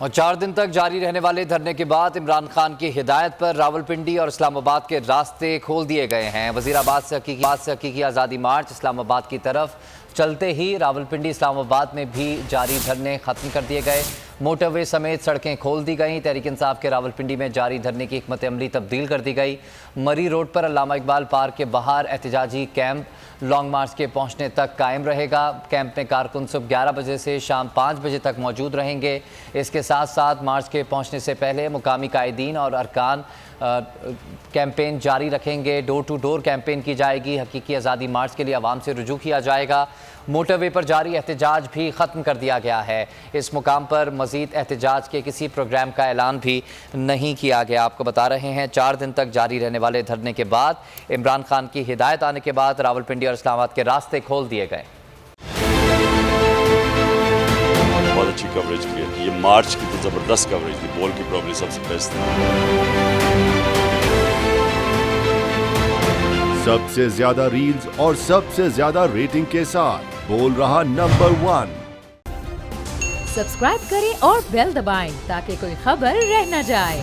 और 4 दिन तक जारी रहने वाले धरने के बाद इमरान खान की हिदायत पर रावलपिंडी और इस्लामाबाद के रास्ते खोल दिए गए हैं। वजीराबाद से हकीकी आज़ादी मार्च इस्लामाबाद की तरफ चलते ही रावलपिंडी इस्लामाबाद में भी जारी धरने खत्म कर दिए गए। मोटरवे समेत सड़कें खोल दी गई। तहरीक इंसाफ के रावलपिंडी में जारी धरने की हिकमत अमली तब्दील कर दी गई। मरी रोड पर अल्लामा इकबाल पार्क के बाहर एहतजाजी कैंप लॉन्ग मार्च के पहुंचने तक कायम रहेगा। कैंप में कारकुन सुबह 11 बजे से शाम 5 बजे तक मौजूद रहेंगे। इसके साथ साथ मार्च के पहुंचने से पहले मुकामी कायदीन और अरकान कैंपेन जारी रखेंगे। डोर टू डोर कैंपेन की जाएगी। हकीकी आज़ादी मार्च के लिए आवाम से रुजू किया जाएगा। मोटरवे पर जारी एहतजाज भी ख़त्म कर दिया गया है। इस मुकाम पर मज़ीद एहतजाज के किसी प्रोग्राम का ऐलान भी नहीं किया गया। आपको बता रहे हैं 4 दिन तक जारी रहने वाले धरने के बाद इमरान खान की हिदायत आने के बाद रावलपिंडी और इस्लामाबाद के रास्ते खोल दिए गए। बहुत अच्छी कवरेज की है। ये मार्च की तो ज़बरदस्त कवरेज थी। बॉल की प्रॉब्लम सबसे बेस्ट थी। सबसे ज्यादा रील्स और सबसे ज्यादा रेटिंग के साथ बोल रहा नंबर 1। सब्सक्राइब करें और बेल दबाएं ताकि कोई खबर रह न जाए।